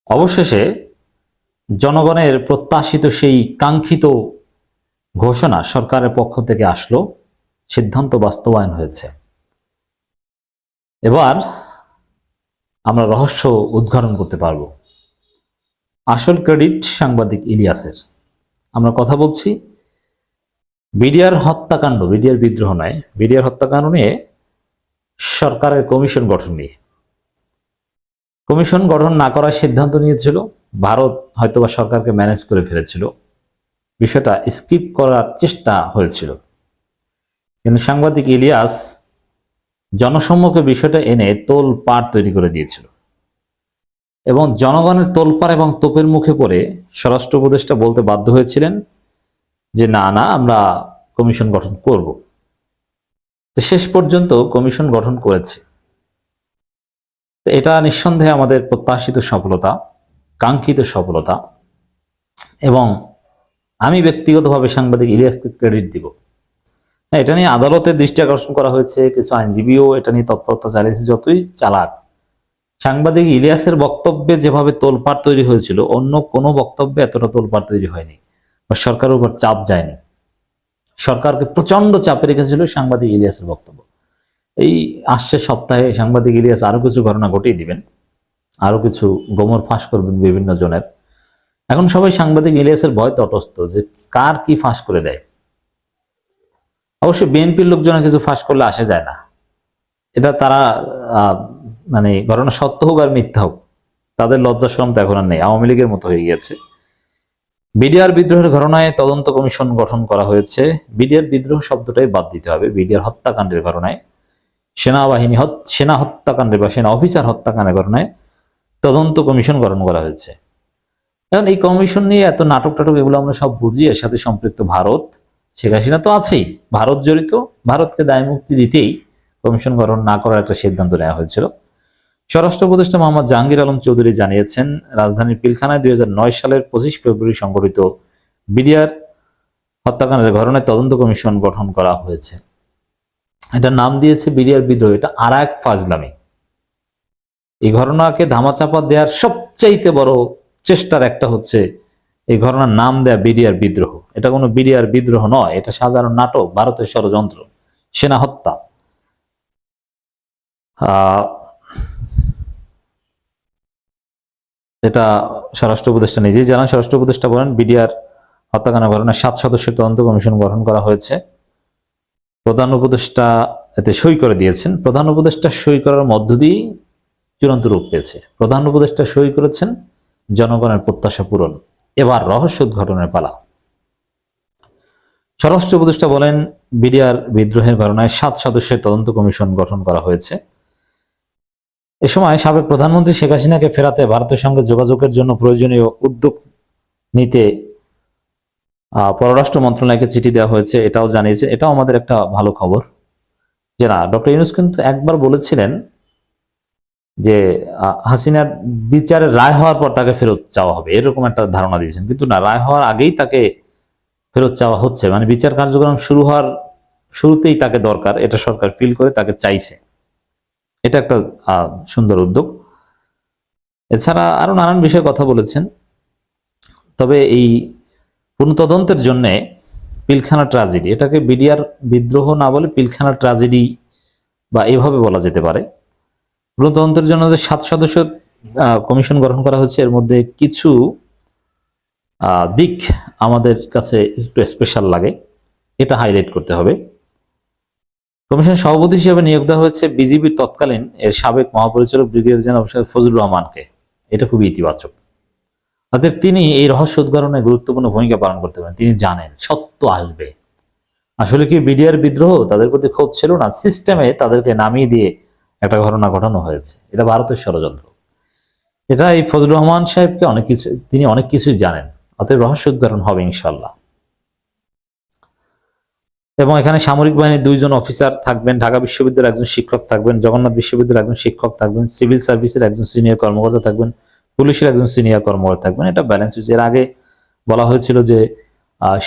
অবশেষে জনগণের প্রত্যাশিত সেই কাঙ্ক্ষিত ঘোষণা সরকারের পক্ষ থেকে আসলো, সিদ্ধান্ত বাস্তবায়ন হয়েছে। এবার আমরা রহস্য উদ্ঘাটন করতে পারব। আসল ক্রেডিট সাংবাদিক ইলিয়াসের। আমরা কথা বলছি বিডিআর হত্যাকাণ্ড, বিডিআর বিদ্রোহ নয়, বিডিআর হত্যাকাণ্ড নিয়ে সরকারের কমিশন গঠন নিয়ে। কমিশন গঠন না করার সিদ্ধান্ত নিয়েছিল ভারত, হয়তোবা সরকারকে ম্যানেজ করে ফেলেছিল, বিষয়টা স্কিপ করার চেষ্টা হয়েছিল। কিন্তু সাংবাদিক ইলিয়াস জনসম্মুখে বিষয়টা এনে তোল পাড় তৈরি করে দিয়েছিল এবং জনগণের তোলপাড় এবং তোপের মুখে পড়ে স্বরাষ্ট্র উপদেষ্টা বলতে বাধ্য হয়েছিলেন যে না না, আমরা কমিশন গঠন করব। শেষ পর্যন্ত কমিশন গঠন করেছে। এটা নিঃসন্দেহে আমাদের প্রত্যাশিত সফলতা, কাঙ্ক্ষিত সফলতা, এবং আমি ব্যক্তিগতভাবে সাংবাদিক ইলিয়াসকে ক্রেডিট দিব। এটা নিয়ে আদালতের দৃষ্টি আকর্ষণ করা হয়েছে, কিছু আইনজীবীও এটা নিয়ে তৎপরতা চালিয়েছে। যতই চালাক, সাংবাদিক ইলিয়াসের বক্তব্যে যেভাবে তোলপাড় তৈরি হয়েছিল, অন্য কোনো বক্তব্যে এতটা তোলপাড় তৈরি হয়নি বা সরকারের উপর চাপ যায়নি। সরকারকে প্রচন্ড চাপে রেখেছিল সাংবাদিক ইলিয়াসের বক্তব্য। এই আসছে সপ্তাহে সাংবাদিক ইলিয়াস আরো কিছু ঘটনা ঘটিয়ে দিবেন, আরো কিছু গোমর ফাঁস করবেন বিভিন্ন জনের। এখন সবাই সাংবাদিক ইলিয়াসের ভয় তটস্থ যে কার কি ফাঁস করে দেয়। অবশ্যই বিএনপির লোকজনে কিছু ফাঁস করলে আসে যায় না, এটা তারা মানে ঘটনা সত্য হোক আর মিথ্যা হোক, তাদের লজ্জা শরম তো এখন আর নেই, আওয়ামী লীগের মতো হয়ে গিয়েছে। বিডিআর বিদ্রোহের ঘটনায় তদন্ত কমিশন গঠন করা হয়েছে। বিডিআর বিদ্রোহ শব্দটাই বাদ দিতে হবে। বিডিআর হত্যাকাণ্ডের ঘটনায়, সেনা হত্যাকাণ্ডে বা সেনা অফিসার হত্যাকাণ্ডের ঘটনায় তদন্ত কমিশন গঠন করা হয়েছে। এখন এই কমিশন নিয়ে এত নাটক টাটক এগুলো আমরা সব বুঝি। এর সাথে সম্পৃক্ত ভারত, শেখ হাসিনা তো আছেই, ভারত জড়িত। ভারতকে দায় মুক্তি দিতেই কমিশন গঠন না করার একটা সিদ্ধান্ত নেওয়া হয়েছিল। স্বরাষ্ট্র উপদেষ্টা মোহাম্মদ জাহাঙ্গীর আলম চৌধুরী জানিয়েছেন, রাজধানীর পিলখানায় 2009 সালের 25 ফেব্রুয়ারি সংঘটিত বিডিআর হত্যাকাণ্ডের ঘটনায় তদন্ত কমিশন গঠন করা হয়েছে। এটা নাম দিয়েছে বিডিআর বিদ্রোহ। এটা আর এক ফাজলামি। এই ঘটনাকে ধামাচাপা দেওয়ার সবচাইতে বড় চেষ্টার একটা হচ্ছে এই ঘটনার নাম দেয়া বিডিআর বিদ্রোহ। এটা কোনো বিডিআর বিদ্রোহ নয়, এটা সাধারণ নাটক, ভারতের ষড়যন্ত্র, সেনা হত্যা। এটা স্বরাষ্ট্র উপদেষ্টা নিজেই জানান। স্বরাষ্ট্র উপদেষ্টা বলেন, বিডিআর হত্যাকাণ্ডের ঘটনায় 7 সদস্যের তদন্ত কমিশন গঠন করা হয়েছে। প্রধান উপদেষ্টা এতে সই করে দিয়েছেন। প্রধান উপদেষ্টা সই করার মধ্য দিয়েই চূড়ান্ত রূপ পেয়েছে। প্রধান উপদেষ্টা সই করেছেন, জনগণের প্রত্যাশা পূরণ। এবার রহস্য উদ্ঘাটনের পালা। স্বরাষ্ট্র উপদেষ্টা বলেন, বিডিআর বিদ্রোহের ঘটনায় 7 সদস্যের তদন্ত কমিশন গঠন করা হয়েছে। এ সময় সাবেক প্রধানমন্ত্রী শেখ হাসিনাকে ফেরাতে ভারতের সঙ্গে যোগাযোগের জন্য প্রয়োজনীয় উদ্যোগ নিতে পররাষ্ট্র মন্ত্রণালয়কে চিঠি দেওয়া হয়েছে, এটাও জানিয়েছে। এটাও আমাদের একটা ভালো খবর যে না, ডক্টর ইউনূস কিন্তু একবার বলেছিলেন যে হাসিনার বিচারের রায় হওয়ার পর তাকে ফেরত চাওয়া হবে, এরকম একটা ধারণা দিয়েছেন। কিন্তু না, রায় হওয়ার আগেই তাকে ফেরত চাওয়া হচ্ছে। মানে বিচার কার্যক্রম শুরু হওয়ার শুরুতেই তাকে দরকার, এটা সরকার ফিল করে তাকে চাইছে। এটা একটা সুন্দর উদ্যোগ। এছাড়া আরো নানান বিষয়ে কথা বলেছেন। তবে এই পুনঃতদন্তের জন্য পিলখানা ট্র্যাজেডি, এটাকে বিডিআর বিদ্রোহ না বলে পিলখানা ট্র্যাজেডি বা এভাবে বলা যেতে পারে। পুনঃতদন্তের জন্য যে 7 সদস্য কমিশন গঠন করা হচ্ছে, এর মধ্যে কিছু দিক আমাদের কাছে একটু স্পেশাল লাগে, এটা হাইলাইট করতে হবে। কমিশন সভাপতি হিসেবে নিয়োগ দেওয়া হয়েছে বিজিবির তৎকালীন এর সাবেক মহাপরিচালক ব্রিগেডিয়ার জেনারেল ফজলুর রহমানকে। এটা খুবই ইতিবাচক। অর্থাৎ তিনি এই রহস্য উদ্ঘাটনে গুরুত্বপূর্ণ ভূমিকা পালন করতে পারেন। তিনি জানেন সত্য আসবে। আসলে কি বিডিআর বিদ্রোহ তাদের প্রতি ক্ষোভ ছিল না, সিস্টেমে তাদেরকে নামিয়ে দিয়ে একটা ঘটনা ঘটানো হয়েছে। এটা ভারতের ষড়যন্ত্র। এটা এই ফজলুর রহমান সাহেবকে তিনি অনেক কিছুই জানেন। অতএব রহস্য উদ্ঘাটন হবে ইনশাল্লাহ। এবং এখানে সামরিক বাহিনীর 2 জন অফিসার থাকবেন, ঢাকা বিশ্ববিদ্যালয়ের একজন শিক্ষক থাকবেন, জগন্নাথ বিশ্ববিদ্যালয়ের একজন শিক্ষক থাকবেন, সিভিল সার্ভিসের একজন সিনিয়র কর্মকর্তা থাকবেন, পুলিশের একজন সিনিয়র কর্মকর্তা থাকবেন। এটা ব্যালেন্স হয়েছে। এর আগে বলা হয়েছিল যে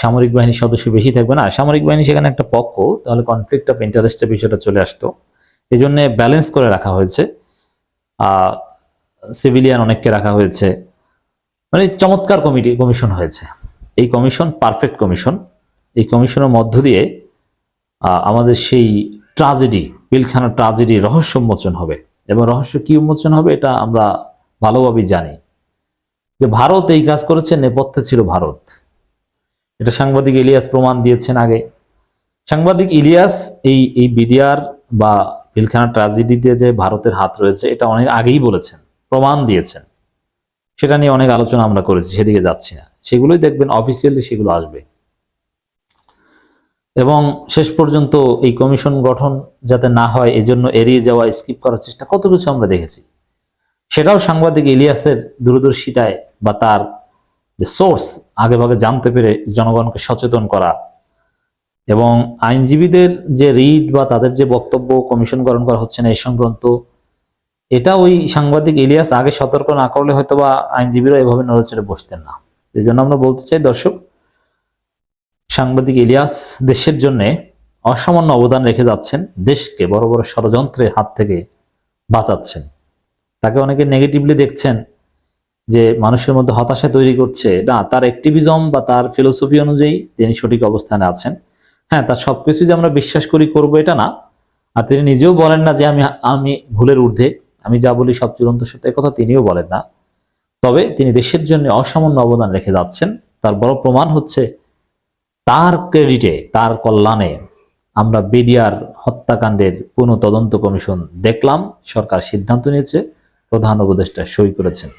সামরিক বাহিনীর সদস্য বেশি থাকবে না, সামরিক বাহিনী সেখানে একটা পক্ষ, তাহলে কনফ্লিক্ট অফ ইন্টারেস্টের বিষয়টা চলে আসতো। এই জন্য ব্যালেন্স করে রাখা হয়েছে। সিভিলিয়ান অনেককে রাখা হয়েছে, মানে চমৎকার কমিশন হয়েছে। এই কমিশন পারফেক্ট কমিশন। এই কমিশনের মধ্য দিয়ে আমাদের সেই ট্রাজেডি, পিলখানা ট্রাজেডি রহস্য উন্মোচন হবে। এবং রহস্য কি উন্মোচন হবে এটা আমরা ভালোভাবেই জানি, যে ভারত এই কাজ করেছে, নেপথ্যে ছিল ভারত। এটা সাংবাদিক ইলিয়াস প্রমাণ দিয়েছেন আগে। সাংবাদিক ইলিয়াস এই বিডিআর বা পিলখানা ট্রাজেডিতে যে ভারতের হাত রয়েছে এটা অনেক আগেই বলেছেন, প্রমাণ দিয়েছেন। সেটা নিয়ে অনেক আলোচনা আমরা করেছি, সেদিকে যাচ্ছি না। সেগুলোই দেখবেন অফিসিয়ালি সেগুলো আসবে। এবং শেষ পর্যন্ত এই কমিশন গঠন যাতে না হয় এজন্য এড়িয়ে যাওয়া, স্কিপ করার চেষ্টা, কত কিছু আমরা দেখেছি। সেটাও সাংবাদিক ইলিয়াসের দূরদর্শিতায় বা তার যে সোর্স আগেভাগে জানতে পেরে জনগণকে সচেতন করা, এবং আইনজীবীদের যে রিড বা তাদের যে বক্তব্য কমিশন গঠন করা হচ্ছে না এই সংক্রান্ত, এটা ওই সাংবাদিক ইলিয়াস আগে সতর্ক না করলে হয়তো বা আইনজীবীরা এভাবে নড়েচড়ে বসতেন না। এই জন্য আমরা বলতে চাই দর্শক, সাংবাদিক ইলিয়াস দেশের জন্য অসামান্য অবদান রেখে যাচ্ছেন, দেশকে বড় বড় ষড়যন্ত্রের হাত থেকে বাঁচাচ্ছেন। তাকে অনেকে নেগেটিভলি দেখছেন যে মানুষের মধ্যে হতাশা তৈরি করছে, না, তার অ্যাক্টিভিজম বা তার ফিলোসফি অনুযায়ী তিনি সঠিক অবস্থানে আছেন। হ্যাঁ, তার সবকিছু যে আমরা বিশ্বাস করবো এটা না। আর তিনি নিজেও বলেন না যে আমি ভুলের ঊর্ধ্বে, আমি যা বলি সব চূড়ান্ত সত্য, কথা তিনিও বলেন না। তবে তিনি দেশের জন্য অসামান্য অবদান রেখে যাচ্ছেন। তার বড় প্রমাণ হচ্ছে তার ক্রেডিটে, তার কল্যাণে আমরা বিডিআর হত্যাকাণ্ডের পুনঃ তদন্ত কমিশন দেখলাম, সরকার সিদ্ধান্ত নিয়েছে, প্রধান উপদেষ্টা সই করেছেন।